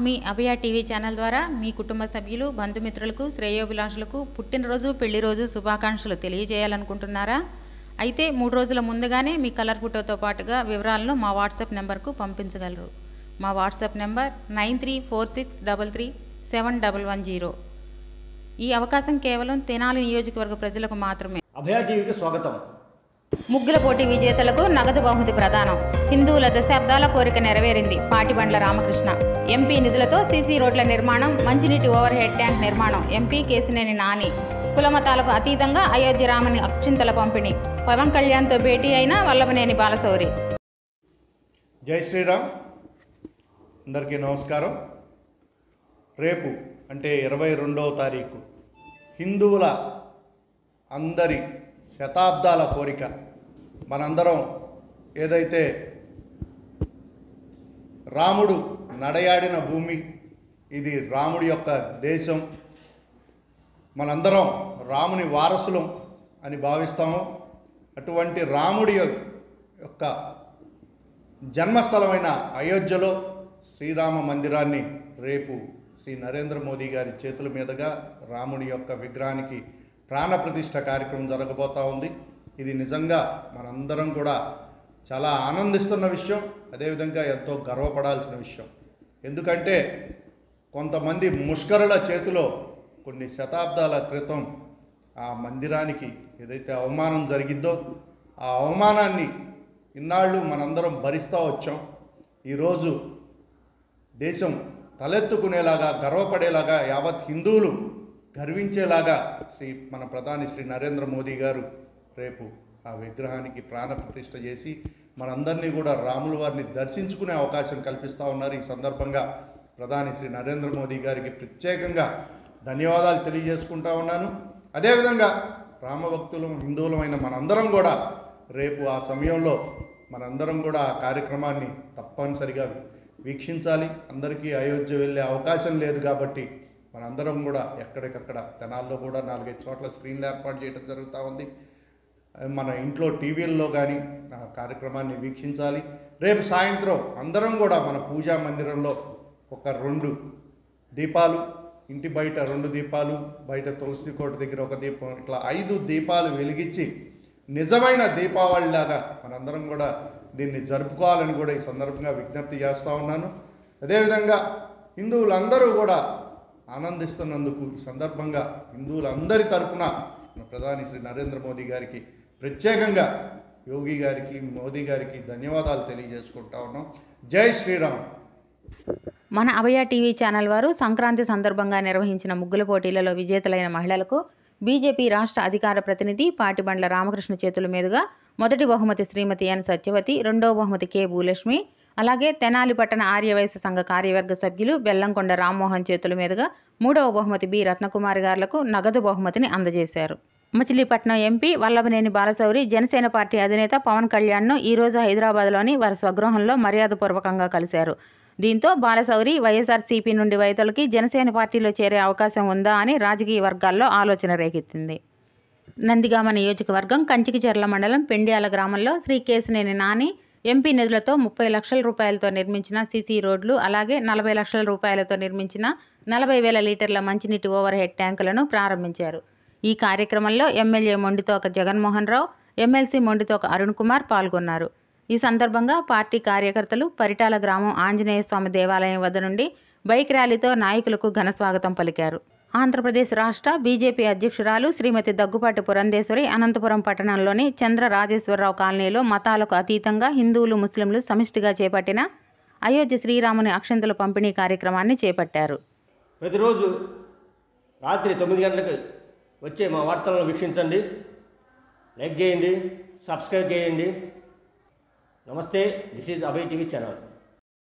మీ అభయ TV channel ద్వారా మీ కుటుంబ సభ్యులు బంధుమిత్రులకు శ్రేయోభిలాషులకు పుట్టినరోజు పెళ్లి రోజు శుభాకాంక్షలు తెలియజేయాలనుకుంటున్నారా? అయితే 3 రోజుల ముందుగానే మీ కలర్ ఫోటోతో పాటుగా వివరాలను మా వాట్సాప్ నెంబర్కు పంపించగలరు. మా వాట్సాప్ నెంబర్ 9346337110. ఈ అవకాశం కేవలం తెనాలి నియోజకవర్గ ప్రజలకు మాత్రమే. అభయ టీవీకి స్వాగతం. ముగ్గుల పోటీ విజేతలకు నగదు బహుమతి ప్రదానం. హిందువుల దశాబ్దాల కోరిక నెరవేరింది. పాటిబండ్ల రామకృష్ణ. ఎంపీ నిధులతో సీసీ రోడ్ల నిర్మాణం, మంచినీటి ఓవర్ హెడ్ ట్యాంక్ నిర్మాణం. ఎంపీ కేశినేని నాని. కులమతాలకు అతీతంగా అయోధ్య రామని అక్షింతల పంపిణీ. పవన్ కళ్యాణ్తో భేటీ అయిన వల్లభనేని బాలశౌరి. జై శ్రీరామ్. అందరికీ నమస్కారం. రేపు అంటే 22వ తారీఖు హిందువుల అందరి శతాబ్దాల కోరిక. మనందరం ఏదైతే రాముడు నడయాడిన భూమి, ఇది రాముడి యొక్క దేశం, మనందరం రాముని వారసులం అని భావిస్తాము. అటువంటి రాముడి యొక్క జన్మస్థలమైన అయోధ్యలో శ్రీరామ మందిరాన్ని రేపు శ్రీ నరేంద్ర మోదీ గారి చేతుల మీదుగా రాముడి యొక్క విగ్రహానికి ప్రాణప్రతిష్ఠ కార్యక్రమం జరగబోతూ ఉంది. ఇది నిజంగా మనందరం కూడా చాలా ఆనందిస్తున్న విషయం, అదేవిధంగా ఎంతో గర్వపడాల్సిన విషయం. ఎందుకంటే కొంతమంది ముష్కరుల చేతిలో కొన్ని శతాబ్దాల క్రితం ఆ మందిరానికి ఏదైతే అవమానం జరిగిందో ఆ అవమానాన్ని ఇన్నాళ్ళు మనందరం భరిస్తూ వచ్చాం. ఈరోజు దేశం తలెత్తుకునేలాగా, గర్వపడేలాగా, యావత్ హిందువులు గర్వించేలాగా మన ప్రధాని శ్రీ నరేంద్ర మోదీ గారు రేపు ఆ విగ్రహానికి ప్రాణప్రతిష్ఠ చేసి మనందరినీ కూడా రాముల వారిని దర్శించుకునే అవకాశం కల్పిస్తూ ఉన్నారు. ఈ సందర్భంగా ప్రధాని శ్రీ నరేంద్ర మోదీ గారికి ప్రత్యేకంగా ధన్యవాదాలు తెలియజేసుకుంటా ఉన్నాను. అదేవిధంగా రామభక్తులం, హిందువులమైన మనందరం కూడా రేపు ఆ సమయంలో మనందరం కూడా ఆ కార్యక్రమాన్ని తప్పనిసరిగా వీక్షించాలి. అందరికీ అయోధ్య వెళ్ళే అవకాశం లేదు కాబట్టి మనందరం కూడా ఎక్కడికక్కడ తెనాల్లో కూడా 4-5 చోట్ల స్క్రీన్లు ఏర్పాటు చేయడం జరుగుతూ ఉంది. మన ఇంట్లో టీవీల్లో కానీ ఆ కార్యక్రమాన్ని వీక్షించాలి. రేపు సాయంత్రం అందరం కూడా మన పూజా మందిరంలో ఒక 2 దీపాలు, ఇంటి బయట 2 దీపాలు, బయట తులసి కోట దగ్గర ఒక దీపం, ఇట్లా 5 దీపాలు వెలిగించి నిజమైన దీపావళిలాగా మనందరం కూడా దీన్ని జరుపుకోవాలని కూడా ఈ సందర్భంగా విజ్ఞప్తి చేస్తూ ఉన్నాను. అదేవిధంగా హిందువులందరూ కూడా ఆనందిస్తున్నందుకు ఈ సందర్భంగా హిందువులందరి తరఫున ప్రధాని శ్రీ నరేంద్ర మోదీ గారికి ప్రత్యేకంగా యోగి గారికి, మోదీ గారికి ధన్యవాదాలు తెలియజేసుకుంటా ఉన్నాం. జై శ్రీరామ్. మన అభయ టీవీ ఛానల్ వారు సంక్రాంతి సందర్భంగా నిర్వహించిన ముగ్గుల పోటీలలో విజేతలైన మహిళలకు బీజేపీ రాష్ట్ర అధికార ప్రతినిధి పాటిబండ్ల రామకృష్ణ చేతుల మీదుగా మొదటి బహుమతి శ్రీమతి ఎన్ సత్యవతి, రెండవ బహుమతి కె భూలక్ష్మి, అలాగే తెనాలి పట్టణ ఆర్యవైశ్య సంఘ కార్యవర్గ సభ్యులు బెల్లంకొండ రామ్మోహన్ చేతుల మీదుగా మూడవ బహుమతి బి రత్నకుమారి గారులకు నగదు బహుమతిని అందజేశారు. మచిలీపట్నం ఎంపీ వల్లభనేని బాలశౌరి జనసేన పార్టీ అధినేత పవన్ కళ్యాణ్ను ఈరోజు హైదరాబాద్లోని వారి స్వగృహంలో మర్యాదపూర్వకంగా కలిశారు. దీంతో బాలశౌరి వైఎస్ఆర్సీపీ నుండి వైతొలకి జనసేన పార్టీలో చేరే అవకాశం ఉందా అని రాజకీయ వర్గాల్లో ఆలోచన రేకెత్తింది. నందిగామ నియోజకవర్గం కంచికిచెర్ల మండలం పెండ్యాల గ్రామంలో శ్రీ కేశినేని నాని ఎంపీ నిధులతో 30 లక్షల రూపాయలతో నిర్మించిన సీసీ రోడ్లు, అలాగే 40 లక్షల రూపాయలతో నిర్మించిన 40,000 లీటర్ల మంచినీటి ఓవర్ హెడ్ ట్యాంకులను ప్రారంభించారు. ఈ కార్యక్రమంలో ఎమ్మెల్యే మొండితోక జగన్మోహన్ రావు, ఎమ్మెల్సీ మొండితోక అరుణ్ కుమార్ పాల్గొన్నారు. ఈ సందర్భంగా పార్టీ కార్యకర్తలు పరిటాల గ్రామం ఆంజనేయ స్వామి దేవాలయం వద్ద నుండి బైక్ ర్యాలీతో నాయకులకు ఘనస్వాగతం పలికారు. ఆంధ్రప్రదేశ్ రాష్ట్ర బీజేపీ అధ్యక్షురాలు శ్రీమతి దగ్గుపాటి పురంధేశ్వరి అనంతపురం పట్టణంలోని చంద్ర రాజేశ్వరరావు కాలనీలో మతాలకు అతీతంగా హిందువులు, ముస్లింలు సమిష్టిగా చేపట్టిన అయోధ్య శ్రీరాముని అక్షింతల పంపిణీ కార్యక్రమాన్ని చేపట్టారు. ప్రతిరోజు రాత్రి 9 గంటలకు వచ్చే మా వార్తలను వీక్షించండి, లైక్ చేయండి, సబ్స్క్రైబ్ చేయండి. నమస్తే, this is Abhaya TV channel.